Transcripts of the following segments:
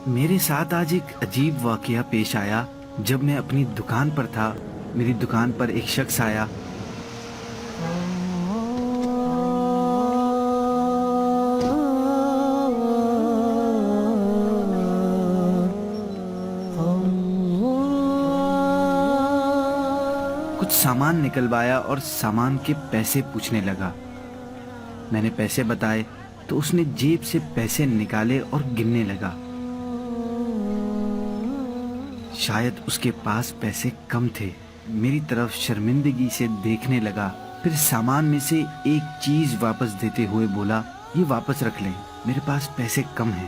میرے ساتھ آج ایک عجیب واقعہ پیش آیا۔ جب میں اپنی دکان پر تھا، میری دکان پر ایک شخص آیا۔ کچھ سامان نکلوایا اور سامان کے پیسے پوچھنے لگا۔ میں نے پیسے بتائے تو اس نے جیب سے پیسے نکالے اور گننے لگا۔ شاید اس کے پاس پیسے کم تھے۔ میری طرف شرمندگی سے دیکھنے لگا، پھر سامان میں سے ایک چیز واپس دیتے ہوئے بولا، یہ واپس رکھ لیں، میرے پاس پیسے کم ہیں۔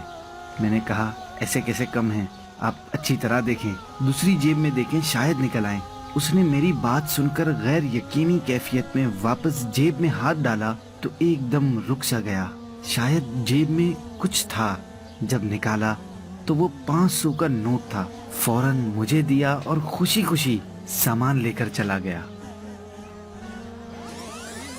میں نے کہا، ایسے کیسے کم ہیں؟ آپ اچھی طرح دیکھیں، دوسری جیب میں دیکھیں، شاید نکل آئیں۔ اس نے میری بات سن کر غیر یقینی کیفیت میں واپس جیب میں ہاتھ ڈالا تو ایک دم رک سا گیا۔ شاید جیب میں کچھ تھا۔ جب نکالا تو وہ 500 کا نوٹ تھا۔ فوراً مجھے دیا اور خوشی خوشی سامان لے کر چلا گیا۔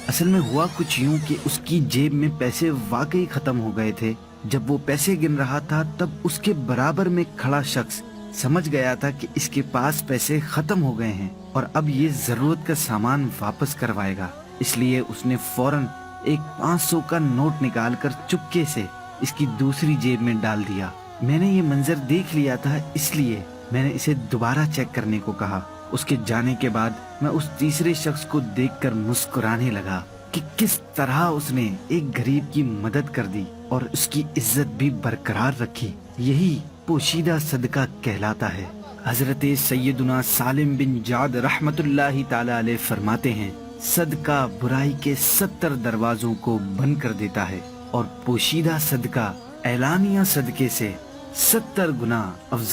اصل میں ہوا کچھ یوں کہ اس کی جیب میں پیسے واقعی ختم ہو گئے تھے۔ جب وہ پیسے گن رہا تھا تب اس کے برابر میں کھڑا شخص سمجھ گیا تھا کہ اس کے پاس پیسے ختم ہو گئے ہیں اور اب یہ ضرورت کا سامان واپس کروائے گا۔ اس لیے اس نے فوراً ایک 500 کا نوٹ نکال کر چپکے سے اس کی دوسری جیب میں ڈال دیا۔ میں نے یہ منظر دیکھ لیا تھا، اس لیے میں نے اسے دوبارہ چیک کرنے کو کہا۔ اس کے جانے کے بعد میں اس تیسرے شخص کو دیکھ کر مسکرانے لگا کہ کس طرح اس نے ایک غریب کی مدد کر دی اور اس کی عزت بھی برقرار رکھی۔ یہی پوشیدہ صدقہ کہلاتا ہے۔ حضرت سیدنا سالم بن جعد رحمت اللہ تعالی علیہ فرماتے ہیں، صدقہ برائی کے 70 دروازوں کو بند کر دیتا ہے اور پوشیدہ صدقہ اعلانیہ صدقے سے 70 گنا افضل